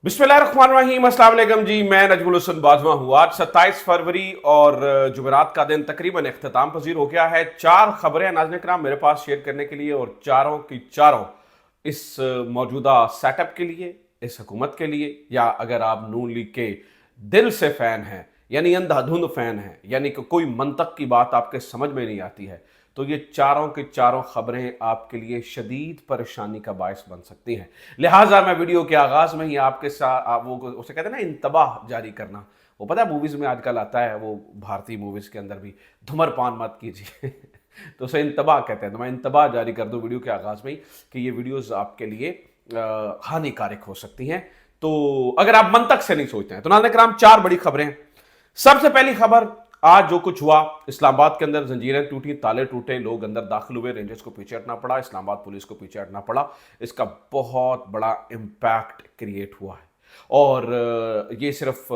बिस्मिल्लाहिर्रहमानिर्रहीम, अस्सलाम वालेकुम जी। मैं नजमुल हसन बाजवा हूँ। आज 27 फरवरी और जुमेरात का दिन तकरीबन अख्ताम पजीर हो गया है। चार खबरें नाज़रीन कराम मेरे पास शेयर करने के लिए, और चारों की चारों इस मौजूदा सेटअप के लिए, इस हुकूमत के लिए, या अगर आप नून लीग के दिल से फ़ैन हैं, यानी अंधाधुंध फ़ैन हैं, यानी कि कोई मंतक की बात आपके समझ में नहीं आती है, तो ये चारों की चारों खबरें आपके लिए शदीद परेशानी का बायस बन सकती हैं। लिहाजा मैं वीडियो के आगाज़ में ही आपके साथ वो उसे कहते हैं ना, इंतबाह जारी करना। वो पता है मूवीज़ में आजकल आता है, वो भारतीय मूवीज़ के अंदर भी, धूम्रपान मत कीजिए तो उसे इंतबाह कहते हैं। तो मैं इंतबाह जारी कर दूं वीडियो के आगाज़ में ही कि ये वीडियोज़ आपके लिए हानिकारक हो सकती हैं। तो अगर आप मंतक से नहीं सोचते हैं तो नाज़रीन कराम, चार बड़ी खबरें हैं। सबसे पहली खबर, आज जो कुछ हुआ इस्लामाबाद के अंदर, जंजीरें टूटी, ताले टूटे, लोग अंदर दाखिल हुए, रेंजर्स को पीछे हटना पड़ा, इस्लामाबाद पुलिस को पीछे हटना पड़ा। इसका बहुत बड़ा इम्पैक्ट क्रिएट हुआ है। और ये सिर्फ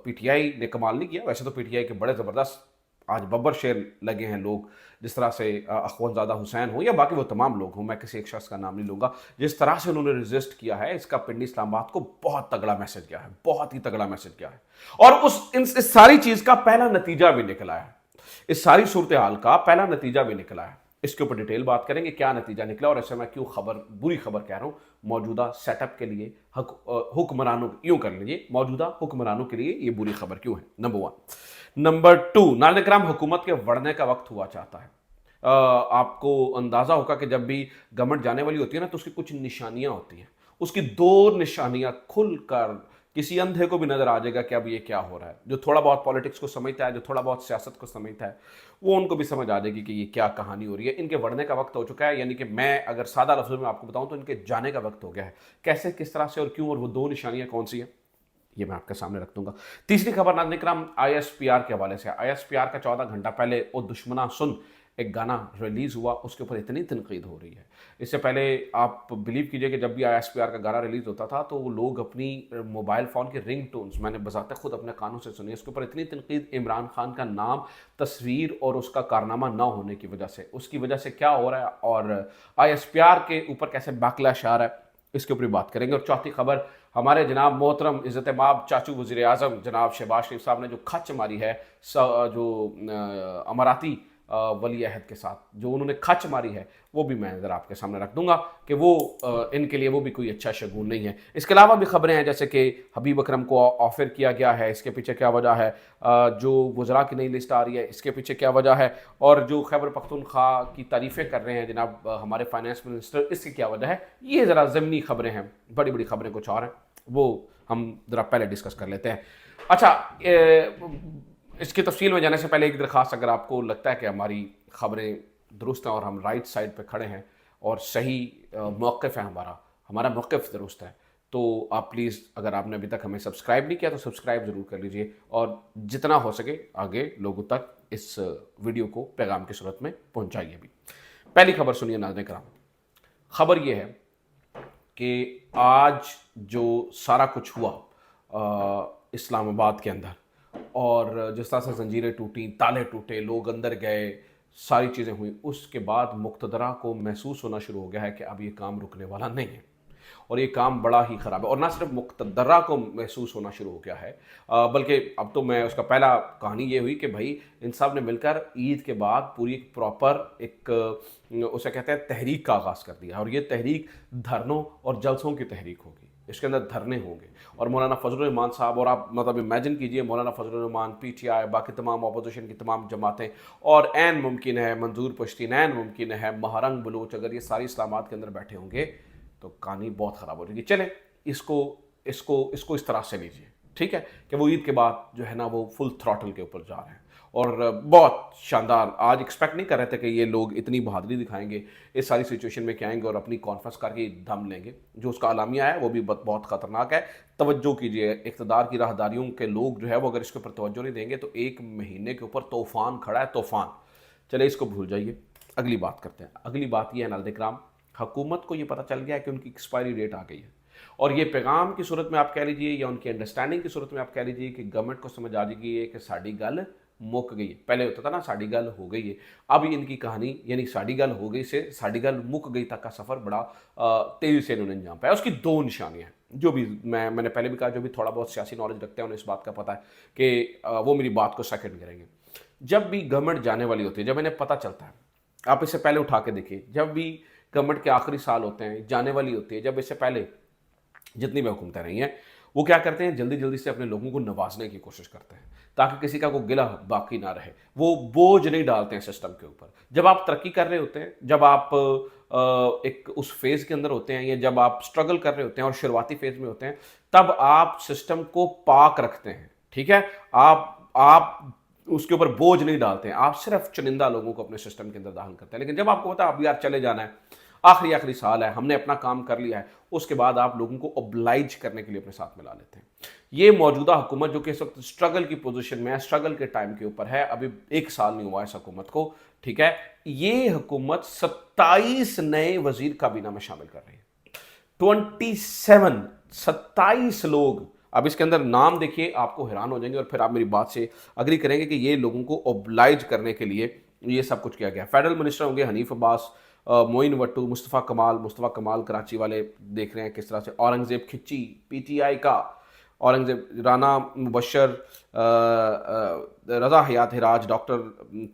पीटीआई ने कमाल नहीं किया, वैसे तो पीटीआई के बड़े ज़बरदस्त आज बब्बर शेर लगे हैं लोग, जिस तरह से अखवंजादा हुसैन हो या बाकी वो तमाम लोग हों, मैं किसी एक शख्स का नाम नहीं लूंगा, जिस तरह से उन्होंने रेजिस्ट किया है, इसका पिंडी इस्लामाबाद को बहुत तगड़ा मैसेज गया है, बहुत ही तगड़ा मैसेज गया है। और इस सारी चीज का पहला नतीजा भी निकला है, इस सारी सूरत हाल का पहला नतीजा भी निकला है। इसके ऊपर डिटेल बात करेंगे, क्या नतीजा निकला और ऐसे मैं क्यों खबर, बुरी खबर कह रहा हूं मौजूदा सेटअप के लिए, हुक्मरानों, यूं कर लीजिए, मौजूदा हुक्मरानों के लिए ये बुरी खबर क्यों है, नंबर वन। नंबर टू, नाज़रीन कराम, हुकूमत के बढ़ने का वक्त हुआ चाहता है। आपको अंदाजा होगा कि जब भी गवर्नमेंट जाने वाली होती है ना, तो उसकी कुछ निशानियां होती हैं। उसकी दो निशानियां खुलकर किसी अंधे को भी नजर आ जाएगा कि अब ये क्या हो रहा है। जो थोड़ा बहुत पॉलिटिक्स को समझता है, जो थोड़ा बहुत सियासत को समझता है, वो उनको भी समझ आ जाएगी कि ये क्या कहानी हो रही है। इनके बढ़ने का वक्त हो चुका है, यानी कि मैं अगर सादा लफ्जों में आपको बताऊं तो इनके जाने का वक्त हो गया है। कैसे, किस तरह से और क्यों, और वो दो निशानियां कौन सी हैं, ये मैं आपके सामने रख दूंगा। तीसरी खबर नाज़रीन कराम, आईएसपीआर के हवाले से। आईएसपीआर का 14 घंटा पहले ओ दुश्मना सुन एक गाना रिलीज हुआ, उसके ऊपर इतनी तनकीद हो रही है। इससे पहले आप बिलीव कीजिए कि जब भी आईएसपीआर का गाना रिलीज होता था तो वो लोग अपनी मोबाइल फ़ोन के रिंग टोन्स, मैंने बजाते खुद अपने कानों से सुनी, उसके ऊपर इतनी तनकीद इमरान खान का नाम, तस्वीर और उसका कारनामा ना होने की वजह से, उसकी वजह से क्या हो रहा है और आईएसपीआर के ऊपर कैसे बैकलैश आ रहा है, इसके ऊपर बात करेंगे। और चौथी खबर, हमारे जनाब मोहतरम इज़्ज़त माब चाचू वज़ीर आज़म जनाब शहबाज शरीफ साहब ने जो खच मारी है, जो अमाराती वली अहद के साथ जो उन्होंने खच मारी है, वो भी मैं ज़रा आपके सामने रख दूंगा कि वो इनके लिए वो भी कोई अच्छा शगुन नहीं है। इसके अलावा भी खबरें हैं, जैसे कि हबीब अकरम को ऑफर किया गया है, इसके पीछे क्या वजह है, जो वज़रा की नई लिस्ट आ रही है, इसके पीछे क्या वजह है, और जो खैबर पख्तूनख्वा की तारीफ़ें कर रहे हैं जनाब हमारे फाइनेंस मिनिस्टर, इसकी क्या वजह है। ये ज़रा ज़मीनी खबरें हैं, बड़ी बड़ी खबरें कुछ और हैं, वो हम ज़रा पहले डिस्कस कर लेते हैं। अच्छा, इसकी तफसील में जाने से पहले एक दरख्वास्त, अगर आपको लगता है कि हमारी खबरें दुरुस्त हैं और हम राइट साइड पे खड़े हैं और सही मौक़िफ़ है, हमारा हमारा मौक़िफ़ दुरुस्त है, तो आप प्लीज़, अगर आपने अभी तक हमें सब्सक्राइब नहीं किया तो सब्सक्राइब ज़रूर कर लीजिए, और जितना हो सके आगे लोगों तक इस वीडियो को पैगाम की सूरत में पहुँचाइए भी। पहली खबर सुनिए नाज़रीन कराम। खबर यह है कि आज जो सारा कुछ हुआ इस्लामाबाद के अंदर, और जिस तरह से जंजीरें टूटी, ताले टूटे, लोग अंदर गए, सारी चीज़ें हुई, उसके बाद मुक़्तदरा को महसूस होना शुरू हो गया है कि अब ये काम रुकने वाला नहीं है और ये काम बड़ा ही ख़राब है। और ना सिर्फ मुक़्तदरा को महसूस होना शुरू हो गया है, बल्कि अब तो मैं उसका पहला कहानी ये हुई कि भाई इन सब ने मिलकर ईद के बाद पूरी एक प्रॉपर एक उसे कहते हैं तहरीक का आगाज़ कर दिया, और ये तहरीक धरनों और जलसों की तहरीक होगी। इसके अंदर धरने होंगे, और मौलाना फजलुर रहमान साहब, और आप मतलब इमेजिन कीजिए, मौलाना फजलुर रहमान, पीटीआई, बाकी तमाम अपोजिशन की तमाम जमातें, और ऐन मुमकिन है मंजूर पश्तीन, ऐन मुमकिन है महारंग बलूच, अगर ये सारी इस्लामाबाद के अंदर बैठे होंगे तो कहानी बहुत ख़राब हो जाएगी। चले इसको इसको इसको इस तरह से लीजिए, ठीक है, कि वो ईद के बाद जो है ना वो फुल थ्रॉटल के ऊपर जा रहे हैं, और बहुत शानदार। आज एक्सपेक्ट नहीं कर रहे थे कि ये लोग इतनी बहादुरी दिखाएंगे, इस सारी सिचुएशन में क्या आएंगे और अपनी कॉन्फ्रेंस करके दम लेंगे। जो उसका आलामिया है वो भी बहुत ख़तरनाक है। तवज्जो कीजिए, इक़्तिदार की राहदारियों के लोग जो है वो अगर इसके ऊपर तवज्जो नहीं देंगे तो एक महीने के ऊपर तूफ़ान खड़ा है, तूफ़ान। चले इसको भूल जाइए, अगली बात करते हैं। अगली बात यह है नाज़रीन कराम, हुकूमत को ये पता चल गया है कि उनकी एक्सपायरी डेट आ गई है, और ये पैगाम की सूरत में आप कह लीजिए या उनकी अंडरस्टैंडिंग की सूरत में आप कह लीजिए कि गवर्नमेंट को समझ आ जाएगी कि साड़ी गल मुक गई है। पहले होता था ना साड़ी गल हो गई है, अब इनकी कहानी यानी साड़ी गल हो गई से साड़ी गल मुक गई तक का सफ़र बड़ा तेज़ी से इन्होंने अंजाम पाया। उसकी दो निशानियाँ हैं, जो भी मैंने पहले भी कहा, जो भी थोड़ा बहुत सियासी नॉलेज रखते हैं उन्हें इस बात का पता है कि वो मेरी बात को सेकंड करेंगे। जब भी गवर्नमेंट जाने वाली होती है, जब इन्हें पता चलता है, आप इससे पहले उठा के देखिए, जब भी गवर्नमेंट के आखिरी साल होते हैं, जाने वाली होती है, जब इससे पहले जितनी भी हुकूमतें रही हैं, वो क्या करते हैं, जल्दी जल्दी से अपने लोगों को नवाजने की कोशिश करते हैं ताकि किसी का कोई गिला बाकी ना रहे। वो बोझ नहीं डालते हैं सिस्टम के ऊपर। जब आप तरक्की कर रहे होते हैं, जब आप एक उस फेज के अंदर होते हैं, या जब आप स्ट्रगल कर रहे होते हैं और शुरुआती फेज में होते हैं, तब आप सिस्टम को पाक रखते हैं। ठीक है, आप उसके ऊपर बोझ नहीं डालते हैं, आप सिर्फ चुनिंदा लोगों को अपने सिस्टम के अंदर दाखिल करते हैं। लेकिन जब आपको पता है अब यार चले जाना है, आखिरी साल है, हमने अपना काम कर लिया है, उसके बाद आप लोगों को ऑब्लाइज करने के लिए अपने साथ मिला लेते हैं। ये मौजूदा हुकूमत जो कि इस वक्त स्ट्रगल की पोजीशन में है, स्ट्रगल के टाइम के ऊपर है, अभी 1 साल नहीं हुआ इस हुकूमत को, ठीक है, ये हुकूमत 27 नए वजीर काबीना में शामिल कर रही है। 27 लोग। अब इसके अंदर नाम देखिए, आपको हैरान हो जाएंगे और फिर आप मेरी बात से अग्री करेंगे कि ये लोगों को ऑब्लाइज करने के लिए ये सब कुछ किया गया। फेडरल मिनिस्टर होंगे हनीफ अब्बास, मोइन वट्टू, मुस्तफ़ा कमाल कराची वाले देख रहे हैं किस तरह से, औरंगज़ेब खिच्ची पीटीआई का, औरंगज़ेब, राना मुबशर, रज़ा हयात हिराज, डॉक्टर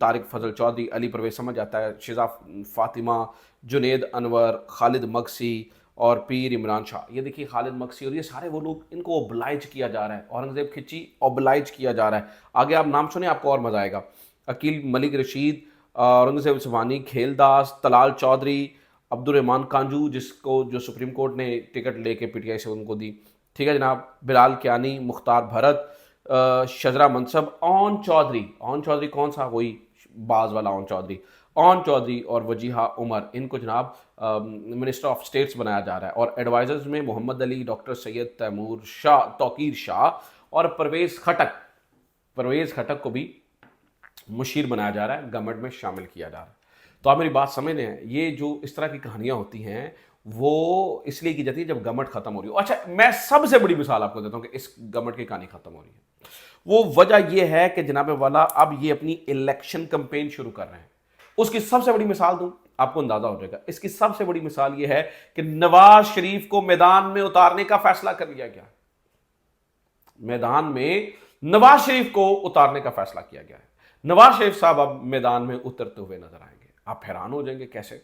तारिक फजल चौधरी, अली परवेज समझ आता है, शिजा फातिमा, जुनेद अनवर, खालिद मगसी और पीर इमरान शाह। ये देखिए खालिद मगसी और ये सारे वो लोग, इनको ओबलाइज किया जा रहा है। औरंगज़ेब खिच्ची ओबलाइज किया जा रहा है। आगे आप नाम सुने, आपको और मजा आएगा। अकील मलिक रशीद, औरंगज़ेब सुबानी, खेलदास, तलाल चौधरी, अब्दुर्रहमान कांजू जिसको जो सुप्रीम कोर्ट ने टिकट लेके पीटीआई से उनको दी, ठीक है जनाब, बिलाल कियानी, मुख्तार भरत, शजरा मनसब, ओन चौधरी कौन सा, वही बाज वाला ओन चौधरी और वजीहा उमर, इनको जनाब मिनिस्टर ऑफ स्टेट्स बनाया जा रहा है। और एडवाइजर्स में मोहम्मद अली, डॉक्टर सैयद तौकीर शाह और परवेज़ खटक को भी मुशीर बनाया जा रहा है, गवर्नमेंट में शामिल किया जा रहा है। तो आप मेरी बात समझ रहे हैं, ये जो इस तरह की कहानियां होती हैं वो इसलिए की जाती है जब गवर्नमेंट खत्म हो रही हो। अच्छा, मैं सबसे बड़ी मिसाल आपको देता हूं कि इस गवर्नमेंट की कहानी खत्म हो रही है। वो वजह यह है कि जनाब वाला अब ये अपनी इलेक्शन कैंपेन शुरू कर रहे हैं। उसकी सबसे बड़ी मिसाल दूं, आपको अंदाजा हो जाएगा। इसकी सबसे बड़ी मिसाल यह है कि नवाज शरीफ को मैदान में उतारने का फैसला कर लिया गया। मैदान में नवाज शरीफ को उतारने का फैसला किया गया है। नवाज शरीफ साहब अब मैदान में उतरते हुए नजर आएंगे। आप हैरान हो जाएंगे कैसे।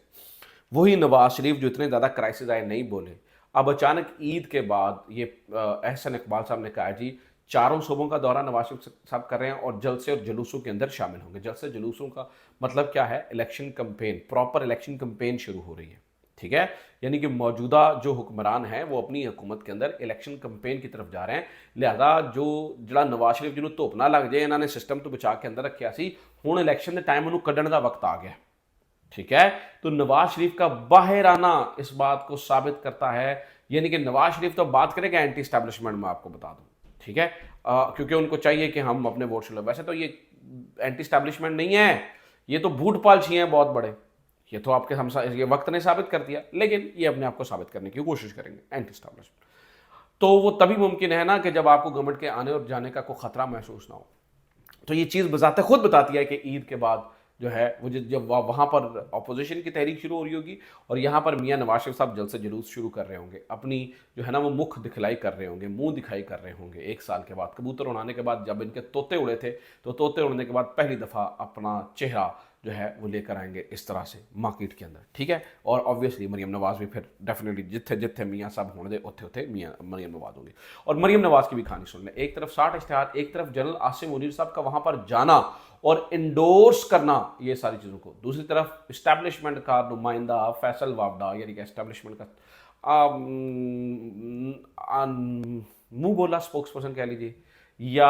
वही नवाज शरीफ जो इतने ज़्यादा क्राइसिस आए नहीं बोले, अब अचानक ईद के बाद ये एहसन इकबाल साहब ने कहा जी 4 सूबों का दौरा नवाज शरीफ साहब कर रहे हैं और जलसे और जुलूसों के अंदर शामिल होंगे। जलसे जुलूसों का मतलब क्या है, election campaign, proper election campaign शुरू हो रही है। ठीक है, यानी कि मौजूदा जो हुक्मरान हैं वो अपनी हुकूमत के अंदर इलेक्शन कैंपेन की तरफ जा रहे हैं। लिहाजा जो जड़ा नवाज शरीफ जिन्होंने धुप ना लग जाए, इन्होंने सिस्टम तो बचा के अंदर रखा सी, हुण इलेक्शन के टाइम उन्होंने कड्ढण का वक्त आ गया। ठीक है, तो नवाज शरीफ का बाहर आना इस बात को साबित करता है। यानी कि नवाज शरीफ तो बात करेगा एंटी एस्टैब्लिशमेंट में, आपको बता दूं, ठीक है, क्योंकि उनको चाहिए कि हम अपने वोट से लो। वैसे तो ये एंटी एस्टैब्लिशमेंट नहीं है, ये तो बूट पालछी हैं बहुत बड़े। ये तो आपके हम ये वक्त ने साबित कर दिया, लेकिन ये अपने आप को साबित करने की कोशिश करेंगे एंटी एस्टैब्लिशमेंट। तो वो तभी मुमकिन है ना कि जब आपको गवर्नमेंट के आने और जाने का कोई खतरा महसूस ना हो। तो ये चीज़ बजाते खुद बताती है कि ईद के बाद जो है वो जब वहाँ पर अपोजिशन की तहरीक शुरू हो रही होगी और यहाँ पर मियाँ नवाज शरीफ साहब जल्द से जुलूस शुरू कर रहे होंगे, अपनी जो है ना वो मुख दिखलाई कर रहे होंगे, मुंह दिखाई कर रहे होंगे। 1 साल के बाद कबूतर उड़ाने के बाद जब इनके तोते उड़े थे, तो तोते उड़ने के बाद पहली दफ़ा अपना चेहरा जो है वो लेकर आएंगे इस तरह से मार्केट के अंदर। ठीक है, और ऑब्वियसली मरियम नवाज भी फिर डेफिनेटली जिथे जिथे मियाँ साहब होने दे उत्थे उत्थे मियाँ मरियम नवाज होंगे। और मरियम नवाज की भी कहानी सुन लें। एक तरफ 60 इश्तिहार, एक तरफ जनरल आसिम मुनीर साहब का वहाँ पर जाना और इंडोर्स करना ये सारी चीज़ों को, दूसरी तरफ इस्टेब्लिशमेंट का नुमाइंदा फैसल वावडा, यानी कि इस्टेब्लिशमेंट का मुँह बोला स्पोक्स पर्सन कह लीजिए या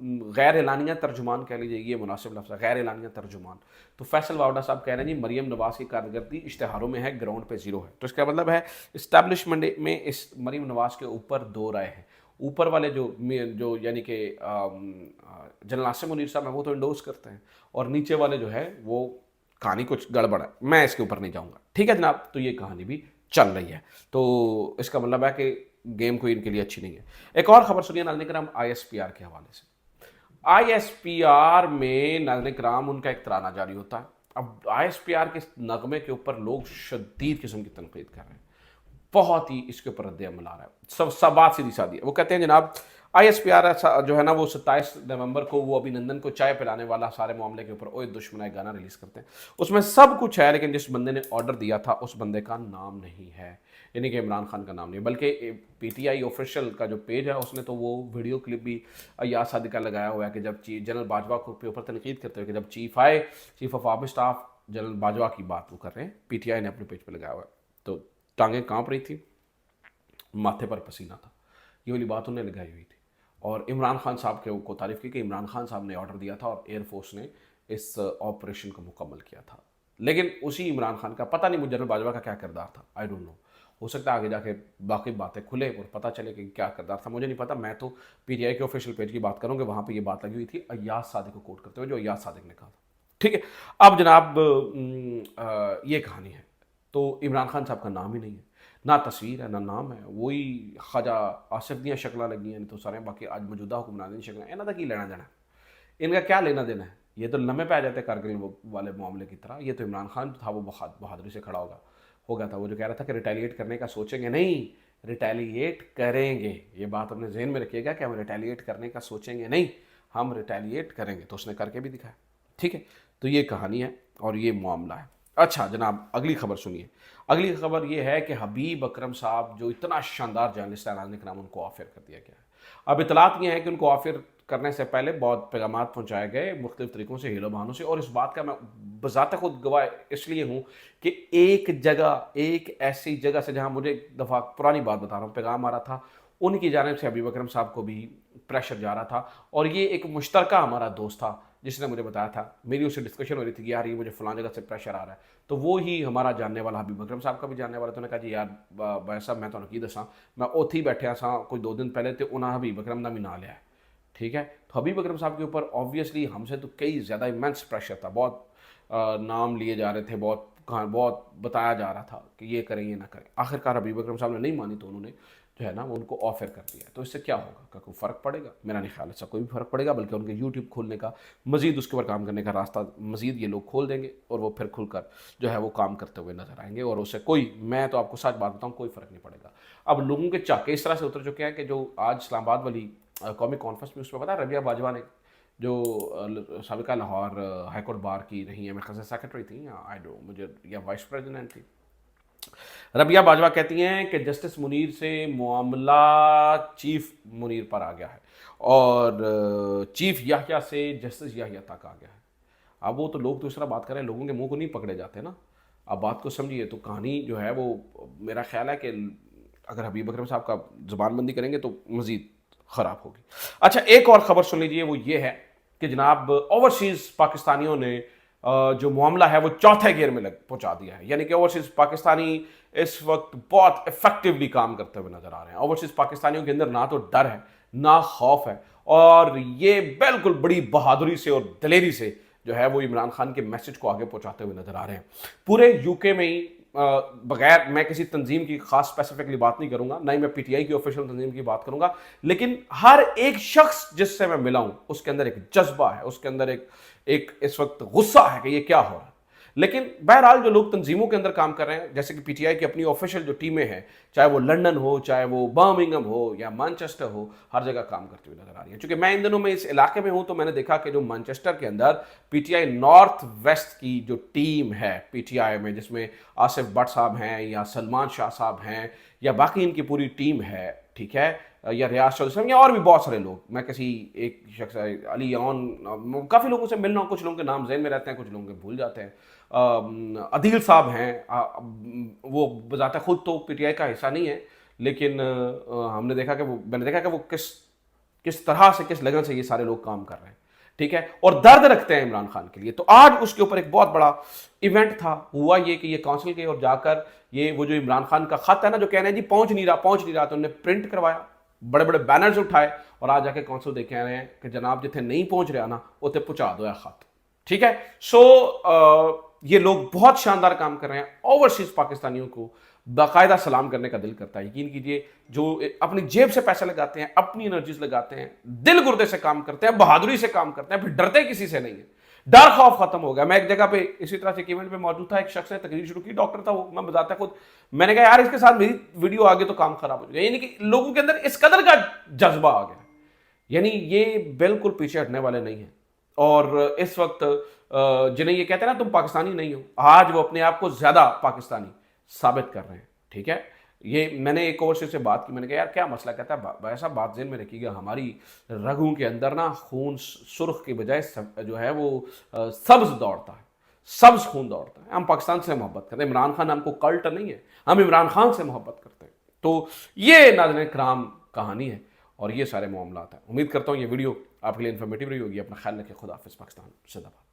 गैर एलानिया तर्जुमान कह लीजिए, ये मुनासिब लफ्ज़ है, गैर एलानिया तर्जुमान। तो फैसल वावडा साहब कह रहे हैं जी मरियम नवाज की कारकर्दगी इश्तिहारों में है, ग्राउंड पे 0 है। तो इसका मतलब है इस्टेब्लिशमेंट में इस मरियम नवाज के ऊपर 2 राय है। ऊपर वाले जो यानी कि जनरल आसिम मुनीर साहब हैं वो तो इंडोर्स करते हैं, और नीचे वाले जो है वो कहानी कुछ गड़बड़ है, मैं इसके ऊपर नहीं जाऊँगा। ठीक है जनाब, तो ये कहानी भी चल रही है। तो इसका मतलब है कि गेम कोई इनके लिए अच्छी नहीं है। एक और खबर सुनिए नाज़रीन करम ISPR के हवाले से। ISPR में नाज़रीन किराम उनका एक तराना जारी होता है। अब ISPR के नगमे के ऊपर लोग शदीद किस्म की तनकीद कर रहे हैं, बहुत ही इसके ऊपर रद्द अमल आ रहा है। सब बात सीधी सादी है। वो कहते हैं जनाब ISPR जो है ना वो 27 नवंबर को वो अभिनंदन को चाय पिलाने वाला सारे मामले के ऊपर ओए दुश्मन गाना रिलीज करते हैं। उसमें सब कुछ है, लेकिन जिस बंदे ने ऑर्डर दिया था उस बंदे का नाम नहीं है, यानी कि इमरान खान का नाम नहीं, बल्कि PTI ऑफिशियल का जो पेज है उसने तो वो वीडियो क्लिप भी अय्याज सादिक का लगाया हुआ है कि जब जनरल बाजवा के ऊपर तनकीद करते हुए कि जब chief of army staff general Bajwa की बात वो कर रहे हैं, PTI ने अपने पेज पर लगाया हुआ है। तो टांगें कांप रही थी, माथे पर पसीना था, ये वाली बात उन्हें लगाई हुई थी। और इमरान खान साहब के को तारीफ की कि इमरान खान साहब ने ऑर्डर दिया था और एयरफोर्स ने इस ऑपरेशन को मुकम्मल किया था। लेकिन उसी इमरान खान का पता नहीं मुझे जनरल बाजवा का क्या किरदार था, आई डोंट नो। हो सकता है आगे जाके बाकी बातें खुले और पता चले कि क्या किरदार था, मुझे नहीं पता। मैं तो PTI के ऑफिशियल पेज की बात करूँगा, वहाँ पर ये बात लगी हुई थी अय्याज सादिक को कोट करते हुए, जो अय्याज सादिक ने कहा था। ठीक है, अब जनाब ये कहानी है। तो इमरान खान साहब का नाम ही नहीं है, ना तस्वीर है ना नाम है, वही ख्वाजा आसिफ दियाँ शक्ल लगी हैं, नहीं तो सारे बाकी आज मौजूदा हुक्मरान दी शक्ल, इन्हों का की लेना देना, इनका क्या लेना देना है। ये तो लम्बे पै जाते कारगिल वाले मामले की तरह। ये तो इमरान खान था, वो बहादुरी से खड़ा हो गया था। वो जो कह रहा था कि रिटेलिएट करने का सोचेंगे नहीं, रिटेलिएट करेंगे। ये बात अपने जहन में रखिएगा कि हम रिटेलिएट करने का सोचेंगे नहीं, हम रिटेलिएट करेंगे। तो उसने करके भी दिखाया। ठीक है, तो ये कहानी है और ये मामला है। अच्छा जनाब, अगली खबर सुनिए। अगली खबर ये है कि हबीब अकरम साहब जो इतना शानदार जर्नलिस्ट है, नाज़रीन कराम, उनको ऑफर कर दिया गया है। अब इतलात ये है कि उनको ऑफर करने से पहले बहुत पैगाम पहुंचाए गए मुख्तलिफ तरीकों से, हीलो बहानों से। और इस बात का मैं बज़ात खुद गवाह इसलिए हूँ कि एक ऐसी जगह से जहाँ मुझे एक दफ़ा पुरानी बात बता रहा हूँ, पैगाम आ रहा था, उनकी जानिब से हबीब अकरम साहब को भी प्रेशर जा रहा था। और ये एक मुश्तरका हमारा दोस्त था जिसने मुझे बताया था, मेरी उससे डिस्कशन हो रही थी कि यार ये मुझे फलां जगह से प्रेशर आ रहा है। तो वो ही हमारा जानने वाला हबीब अकरम साहब का भी जानने वाला। तो उन्होंने कहा जी यार भाई साहब मैं तो की दसा, मैं उत्थे ही बैठा सा कोई 2 दिन पहले, तो उन्हें हबीब अकरम का भी ना लिया। ठीक है, तो हबीब अकरम साहब के ऊपर ऑब्वियसली हमसे तो कई ज़्यादा इमेंस प्रेशर था, बहुत नाम लिए जा रहे थे, बहुत बताया जा रहा था कि ये करें ये ना करें। आखिरकार हबीब अकरम साहब ने नहीं मानी तो उन्होंने जो है ना वो उनको ऑफर कर दिया। तो इससे क्या होगा, क्या कोई फ़र्क पड़ेगा? मेरा नहीं ख्याल ऐसा कोई भी फ़र्क पड़ेगा, बल्कि उनके यूट्यूब खोलने का, मज़ीद उसके ऊपर काम करने का रास्ता मज़ीद ये लोग खोल देंगे और वो फिर खुलकर जो है वो काम करते हुए नजर आएंगे। और उससे कोई, मैं तो आपको सच बात बताऊँ, कोई फ़र्क नहीं पड़ेगा। अब लोगों के चाके इस तरह से उतर चुके हैं कि जो आज इस्लामाबाद वाली कौमी कॉन्फ्रेंस में उसमें पता है रबिया बाजवा ने, जो साबिका लाहौर हाईकोर्ट बार की रही है, मेरे ख्याल से सेक्रेटरी थी या आई डोंट मुझे, या वाइस प्रेसिडेंट थी, रबिया बाजवा कहती हैं कि जस्टिस मुनीर से मामला चीफ मुनीर पर आ गया है और चीफ याह्या से जस्टिस याह्या तक आ गया है। अब वो तो लोग तो इस तरह बात कर रहे हैं, लोगों के मुंह को नहीं पकड़े जाते ना। अब बात को समझिए। तो कहानी जो है वो, मेरा ख्याल है कि अगर हबीब अकरम साहब का ज़ुबानबंदी करेंगे तो मज़ीद ख़राब होगी। अच्छा, एक और ख़बर सुन लीजिए, वो ये है कि जनाब ओवरसीज़ पाकिस्तानियों ने जो मामला है वो चौथे गियर में पहुंचा दिया है। यानी कि ओवरसीज़ पाकिस्तानी इस वक्त बहुत इफेक्टिवली काम करते हुए नजर आ रहे हैं। ओवरसीज़ पाकिस्तानियों के अंदर ना तो डर है ना खौफ है, और ये बिल्कुल बड़ी बहादुरी से और दलेरी से जो है वो इमरान खान के मैसेज को आगे पहुंचाते हुए नजर आ रहे हैं। पूरे यूके में ही, बगैर मैं किसी तंजीम की खास स्पेसिफिकली बात नहीं करूंगा, ना ही मैं PTI की ऑफिशियल तंजीम की बात करूंगा, लेकिन हर एक शख्स जिससे मैं मिला हूं उसके अंदर एक जज्बा है, उसके अंदर एक इस वक्त गुस्सा है कि ये क्या हो रहा है। लेकिन बहरहाल जो लोग तंजीमों के अंदर काम कर रहे हैं, जैसे कि PTI की अपनी ऑफिशियल जो टीमें हैं, चाहे वो लंदन हो, चाहे वो बर्मिंघम हो या मैनचेस्टर हो, हर जगह काम करती हुई नजर आ रही है। क्योंकि मैं इन दिनों में इस इलाके में हूं, तो मैंने देखा कि जो मैनचेस्टर के अंदर PTI नॉर्थ वेस्ट की जो टीम है PTI में, जिसमें आसिफ भट्ट साहब हैं या सलमान शाह साहब हैं या बाकी इनकी पूरी टीम है, ठीक है, या रियाज चौधरी या और भी बहुत सारे लोग, मैं किसी एक शख्स अली यौन, काफ़ी लोगों से मिलना, कुछ लोगों के नाम जहन में रहते हैं, कुछ लोगों के भूल जाते हैं। अदील साहब हैं, वो बजाते खुद तो PTI का हिस्सा नहीं है, लेकिन मैंने देखा कि वो किस तरह से, किस लगन से ये सारे लोग काम कर रहे हैं, ठीक है, और दर्द रखते हैं इमरान खान के लिए। तो आज उसके ऊपर एक बहुत बड़ा इवेंट था। हुआ ये कि ये काउंसिल के और जाकर ये वो जो इमरान खान का खत है ना, जो कह रहे हैं जी पहुंच नहीं रहा, तो उन्होंने प्रिंट करवाया, बड़े बड़े बैनर्स उठाए और आज जाके काउंसिल देख कह रहे हैं कि जनाब जिथे नहीं पहुंच रहा ना उसे पहुंचा दो खत, ठीक है। सो ये लोग बहुत शानदार काम कर रहे हैं। ओवरसीज पाकिस्तानियों को बाकायदा सलाम करने का दिल करता है। यकीन कीजिए, जो अपनी जेब से पैसे लगाते हैं, अपनी एनर्जीज लगाते हैं, दिल गुर्दे से काम करते हैं, बहादुरी से काम करते हैं, फिर डरते किसी से नहीं है, डर खौफ खत्म हो गया। मैं एक जगह पे इसी तरह से एक इवेंट पे मौजूद था, एक शख्स ने तकरीर शुरू की, डॉक्टर था वो, मैं बताता खुद, मैंने कहा यार इसके साथ मेरी वीडियो आ गई तो काम खराब हो जाएगा। यानी कि लोगों के अंदर इस कदर का जज्बा आ गया, यानी ये बिल्कुल पीछे हटने वाले नहीं है। और इस वक्त जिन्हें ये कहते हैं ना तुम पाकिस्तानी नहीं हो, आज वो अपने आप को ज्यादा पाकिस्तानी साबित कर रहे हैं। ठीक है, ये मैंने एक और से बात की, मैंने कहा यार क्या मसला, कहता है भाई साहब बात ज़हन में रखिएगा, हमारी रगों के अंदर ना खून सुर्ख के बजाय जो है वो सब्ज दौड़ता है, सब्ज खून दौड़ता है। हम पाकिस्तान से मोहब्बत करते हैं, इमरान खान हमको कल्ट नहीं है, हम इमरान खान से मोहब्बत करते हैं। तो ये नाज़रीन किराम कहानी है और ये सारे मामलात हैं। उम्मीद करता हूँ ये वीडियो आपके लिए इन्फॉर्मेटिव रही होगी। अपना ख्याल रखें, खुदा हाफिज़। पाकिस्तान जिंदाबाद।